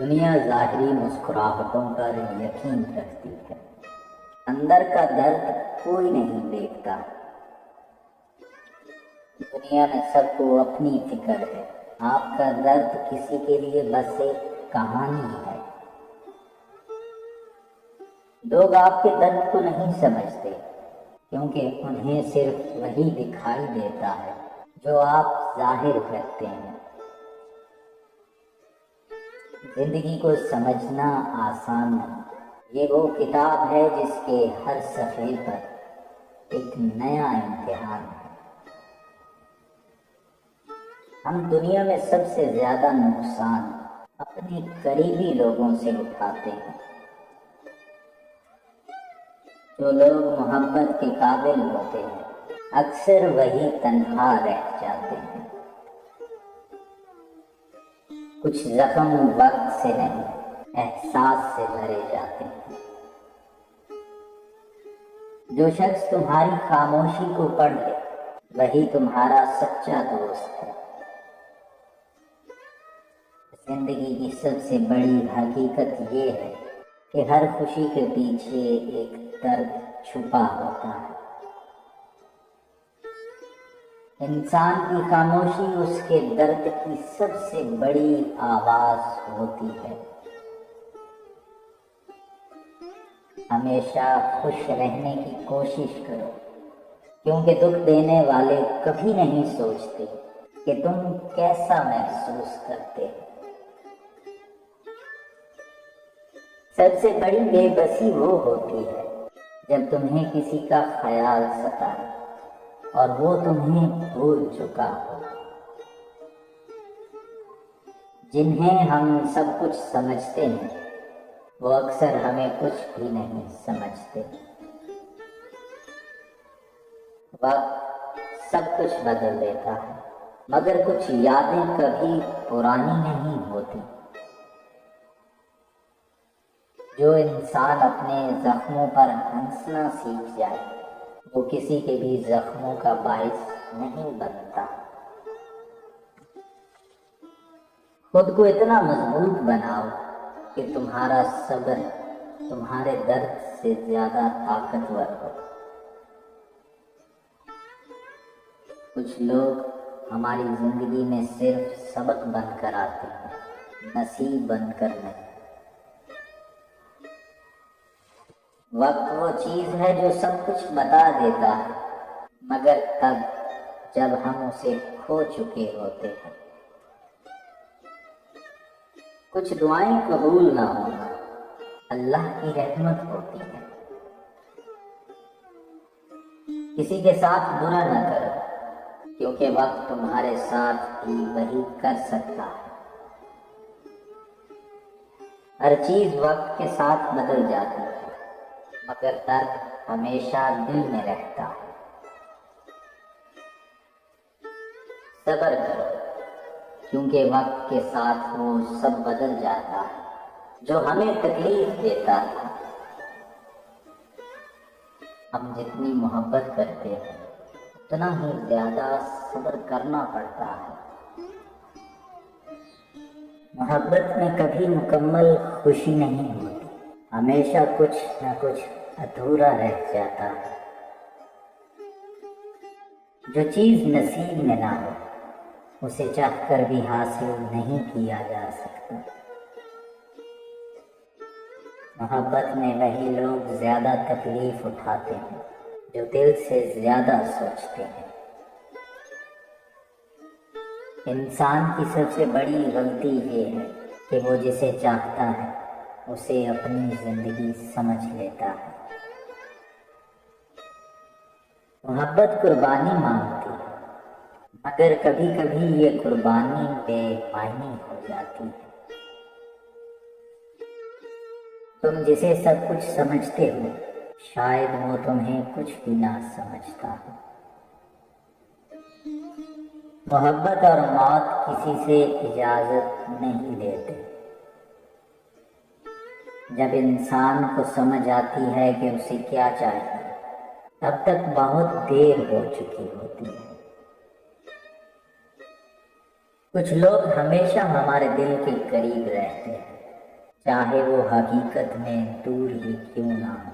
دنیا ظاہری مسکراہٹوں پر یقین رکھتی ہے، اندر کا درد کوئی نہیں دیکھتا۔ دنیا میں سب کو اپنی فکر ہے، آپ کا درد کسی کے لیے بس ایک کہانی ہے۔ لوگ آپ کے درد کو نہیں سمجھتے کیونکہ انہیں صرف وہی دکھائی دیتا ہے جو آپ ظاہر کرتے ہیں۔ زندگی کو سمجھنا آسان نہیں، یہ وہ کتاب ہے جس کے ہر صفحے پر ایک نیا امتحان ہے۔ ہم دنیا میں سب سے زیادہ نقصان اپنے قریبی لوگوں سے اٹھاتے ہیں۔ جو لوگ محبت کے قابل ہوتے ہیں اکثر وہی تنہا رہ جاتے ہیں۔ کچھ زخم وقت سے نہیں، احساس سے بھرے جاتے ہیں۔ جو شخص تمہاری خاموشی کو پڑھ لے وہی تمہارا سچا دوست ہے۔ زندگی کی سب سے بڑی حقیقت یہ ہے کہ ہر خوشی کے پیچھے ایک درد چھپا ہوتا ہے۔ انسان کی خاموشی اس کے درد کی سب سے بڑی آواز ہوتی ہے۔ ہمیشہ خوش رہنے کی کوشش کرو کیونکہ دکھ دینے والے کبھی نہیں سوچتے کہ تم کیسا محسوس کرتے ہو۔ سب سے بڑی بے بسی وہ ہوتی ہے جب تمہیں کسی کا خیال ستائے اور وہ تمہیں بھول چکا ہو۔ جنہیں ہم سب کچھ سمجھتے ہیں وہ اکثر ہمیں کچھ بھی نہیں سمجھتے۔ وقت سب کچھ بدل دیتا ہے مگر کچھ یادیں کبھی پرانی نہیں ہوتی۔ جو انسان اپنے زخموں پر ہنسنا سیکھ جائے وہ کسی کے بھی زخموں کا باعث نہیں بنتا۔ خود کو اتنا مضبوط بناؤ کہ تمہارا صبر تمہارے درد سے زیادہ طاقتور ہو۔ کچھ لوگ ہماری زندگی میں صرف سبق بن کر آتے ہیں، نصیب بن کر نہیں۔ وقت وہ چیز ہے جو سب کچھ بتا دیتا ہے مگر تب جب ہم اسے کھو چکے ہوتے ہیں۔ کچھ دعائیں قبول نہ ہونا اللہ کی رحمت ہوتی ہے۔ کسی کے ساتھ برا نہ کرو کیونکہ وقت تمہارے ساتھ بھی وہی کر سکتا ہے۔ ہر چیز وقت کے ساتھ بدل جاتی ہے مگر درد ہمیشہ دل میں رہتا ہے۔ صبر کرو کیونکہ وقت کے ساتھ وہ سب بدل جاتا ہے جو ہمیں تکلیف دیتا تھا۔ ہم جتنی محبت کرتے ہیں اتنا ہی زیادہ صبر کرنا پڑتا ہے۔ محبت میں کبھی مکمل خوشی نہیں ہوتی، ہمیشہ کچھ نہ کچھ ادھورا رہ جاتا ہے۔ جو چیز نصیب میں نہ ہو اسے چاہ کر بھی حاصل نہیں کیا جا سکتا۔ محبت میں وہی لوگ زیادہ تکلیف اٹھاتے ہیں جو دل سے زیادہ سوچتے ہیں۔ انسان کی سب سے بڑی غلطی یہ ہے کہ وہ جسے چاہتا ہے اسے اپنی زندگی سمجھ لیتا ہے۔ محبت قربانی مانگتی ہے مگر کبھی کبھی یہ قربانی بے معنی ہو جاتی ہے۔ تم جسے سب کچھ سمجھتے ہو شاید وہ تمہیں کچھ بھی نہ سمجھتا ہو۔ محبت اور موت کسی سے اجازت نہیں لیتے۔ جب انسان کو سمجھ آتی ہے کہ اسے کیا چاہیے تب تک بہت دیر ہو چکی ہوتی ہے۔ کچھ لوگ ہمیشہ ہمارے دل کے قریب رہتے ہیں چاہے وہ حقیقت میں دور ہی کیوں نہ ہو۔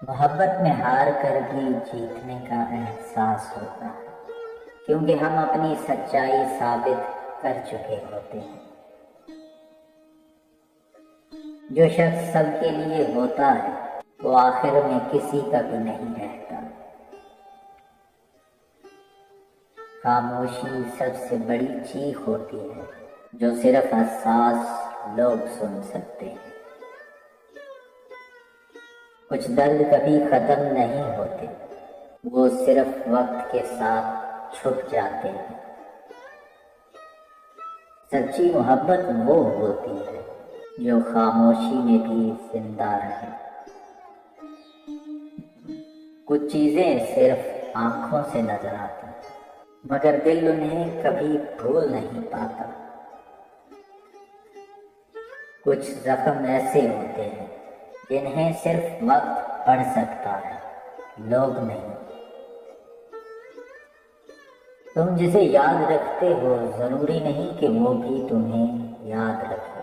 محبت میں ہار کر بھی جیتنے کا احساس ہوتا ہے، کیونکہ ہم اپنی سچائی ثابت کر چکے ہوتے ہیں۔ جو شخص سب کے لیے ہوتا ہے وہ آخر میں کسی کا بھی نہیں رہتا۔ خاموشی سب سے بڑی چیخ ہوتی ہے جو صرف حساس لوگ سن سکتے ہیں۔ کچھ درد کبھی ختم نہیں ہوتے، وہ صرف وقت کے ساتھ چھپ جاتے ہیں۔ سچی محبت وہ ہوتی ہے جو خاموشی میں بھی زندہ رہے۔ کچھ چیزیں صرف آنکھوں سے نظر آتی مگر دل انہیں کبھی بھول نہیں پاتا۔ کچھ زخم ایسے ہوتے ہیں جنہیں صرف وقت پڑھ سکتا ہے، لوگ نہیں۔ تم جسے یاد رکھتے ہو ضروری نہیں کہ وہ بھی تمہیں یاد رکھے۔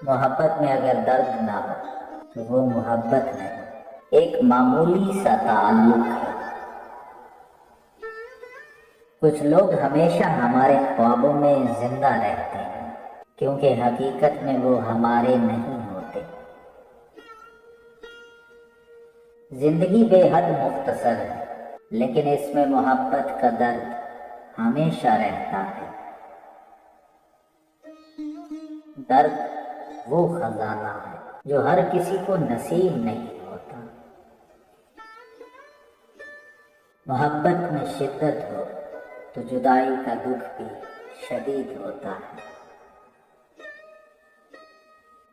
محبت میں اگر درد نہ ہو تو وہ محبت نہیں، ایک معمولی سا تعلق ہے۔ کچھ لوگ ہمیشہ ہمارے خوابوں میں زندہ رہتے ہیں کیونکہ حقیقت میں وہ ہمارے نہیں ہوتے۔ زندگی بے حد مختصر ہے لیکن اس میں محبت کا درد ہمیشہ رہتا ہے۔ درد وہ خزانہ ہے جو ہر کسی کو نصیب نہیں ہوتا۔ محبت میں شدت ہو تو جدائی کا دکھ بھی شدید ہوتا ہے۔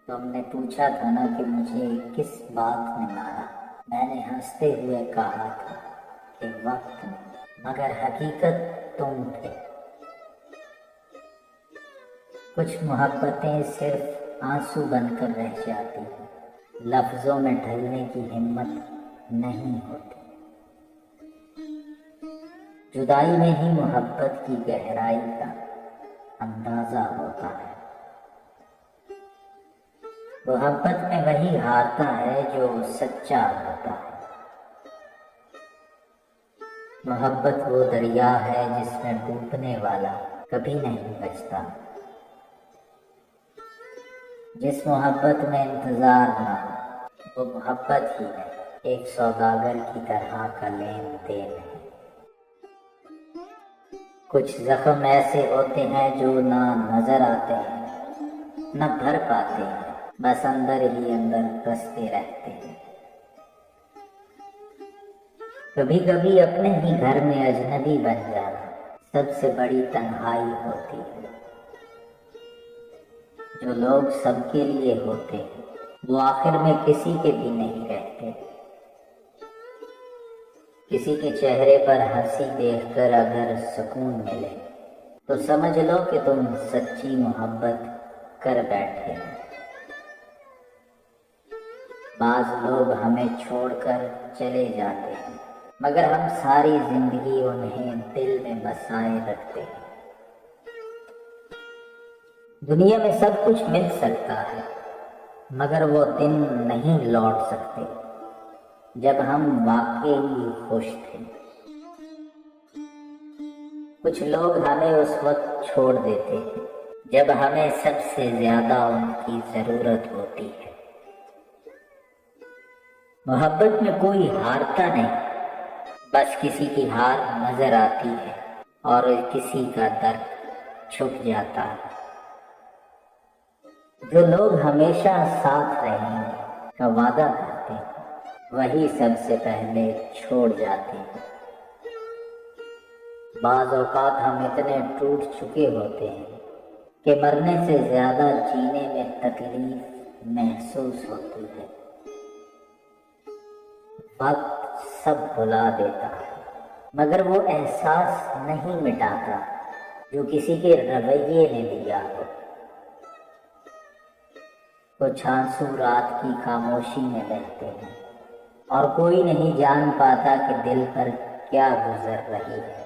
تم نے پوچھا تھا نا کہ مجھے کس بات نے مارا، میں نے ہنستے ہوئے کہا تھا کہ وقت نے، مگر حقیقت تم تھے۔ کچھ محبتیں صرف آنسو بن کر رہ جاتی ہیں، لفظوں میں ڈھلنے کی ہمت نہیں ہوتی۔ جدائی میں ہی محبت کی گہرائی کا اندازہ ہوتا ہے۔ محبت میں وہی ہارتا ہے جو سچا ہوتا ہے۔ محبت وہ دریا ہے جس میں ڈوبنے والا کبھی نہیں بچتا۔ جس محبت میں انتظار نہ ہو وہ محبت ہی ہے، ایک سوداگر کی طرح کا لین دین ہے۔ کچھ زخم ایسے ہوتے ہیں جو نہ نظر آتے ہیں نہ بھر پاتے ہیں، بس اندر ہی اندر رستے رہتے ہیں۔ کبھی کبھی اپنے ہی گھر میں اجنبی بن جانا سب سے بڑی تنہائی ہوتی ہے۔ جو لوگ سب کے لیے ہوتے ہیں وہ آخر میں کسی کے بھی نہیں رہتے۔ کسی کے چہرے پر ہنسی دیکھ کر اگر سکون ملے تو سمجھ لو کہ تم سچی محبت کر بیٹھے ہو۔ بعض لوگ ہمیں چھوڑ کر چلے جاتے ہیں مگر ہم ساری زندگی انہیں دل میں بسائے رکھتے ہیں۔ دنیا میں سب کچھ مل سکتا ہے مگر وہ دن نہیں لوٹ سکتے جب ہم واقعی خوش تھے۔ کچھ لوگ ہمیں اس وقت چھوڑ دیتے ہیں جب ہمیں سب سے زیادہ ان کی ضرورت ہوتی ہے۔ محبت میں کوئی ہارتا نہیں، بس کسی کی ہار نظر آتی ہے اور کسی کا درد چھپ جاتا ہے۔ جو لوگ ہمیشہ ساتھ رہیں گے کا وعدہ کرتے ہیں وہی سب سے پہلے چھوڑ جاتے ہیں۔ بعض اوقات ہم اتنے ٹوٹ چکے ہوتے ہیں کہ مرنے سے زیادہ جینے میں تکلیف محسوس ہوتی ہے۔ وقت سب بھلا دیتا ہے مگر وہ احساس نہیں مٹاتا جو کسی کے رویے نے دیا ہو۔ کچھ آنسو رات کی خاموشی میں بہتے ہیں اور کوئی نہیں جان پاتا کہ دل پر کیا گزر رہی ہے۔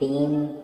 3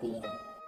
3,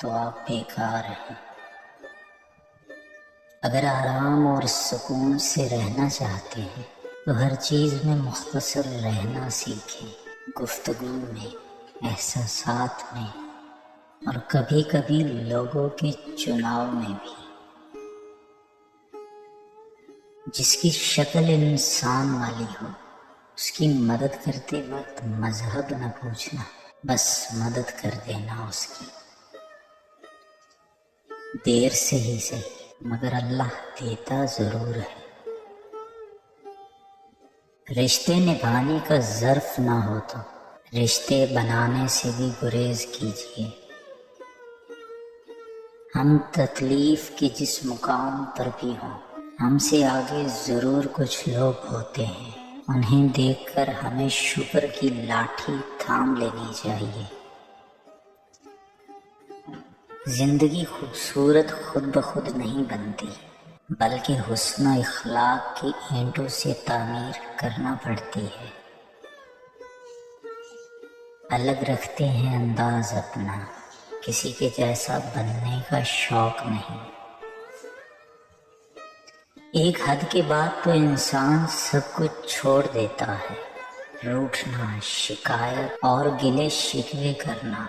تو آپ بیکار ہیں۔ اگر آرام اور سکون سے رہنا چاہتے ہیں تو ہر چیز میں مختصر رہنا سیکھیں، گفتگو میں، احساسات میں، اور کبھی کبھی لوگوں کے چناؤ میں بھی۔ جس کی شکل انسان والی ہو اس کی مدد کرتے وقت مذہب نہ پوچھنا، بس مدد کر دینا اس کی، دیر سے ہی صحیح مگر اللہ دیتا ضرور ہے۔ رشتے نبھانے کا ظرف نہ ہو تو رشتے بنانے سے بھی گریز کیجیے۔ ہم تکلیف کے جس مقام پر بھی ہوں، ہم سے آگے ضرور کچھ لوگ ہوتے ہیں، انہیں دیکھ کر ہمیں شکر کی لاٹھی تھام لینی چاہیے۔ زندگی خوبصورت خود بخود نہیں بنتی، بلکہ حسن و اخلاق کی اینٹوں سے تعمیر کرنا پڑتی ہے۔ الگ رکھتے ہیں انداز اپنا، کسی کے جیسا بننے کا شوق نہیں۔ ایک حد کے بعد تو انسان سب کچھ چھوڑ دیتا ہے، روٹھنا، شکایت اور گلے شکوے کرنا،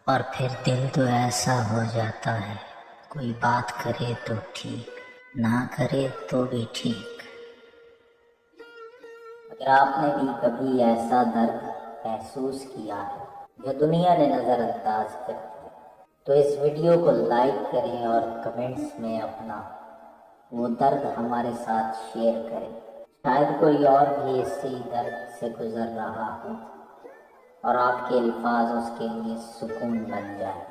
اور پھر دل تو ایسا ہو جاتا ہے، کوئی بات کرے تو ٹھیک، نہ کرے تو بھی ٹھیک۔ اگر آپ نے بھی کبھی ایسا درد محسوس کیا ہے جو دنیا نے نظر انداز کر دیا، تو اس ویڈیو کو لائک کریں اور کمنٹس میں اپنا وہ درد ہمارے ساتھ شیئر کریں۔ شاید کوئی اور بھی اسی درد سے گزر رہا ہو اور آپ کے الفاظ اس کے لیے سکون بن جائے۔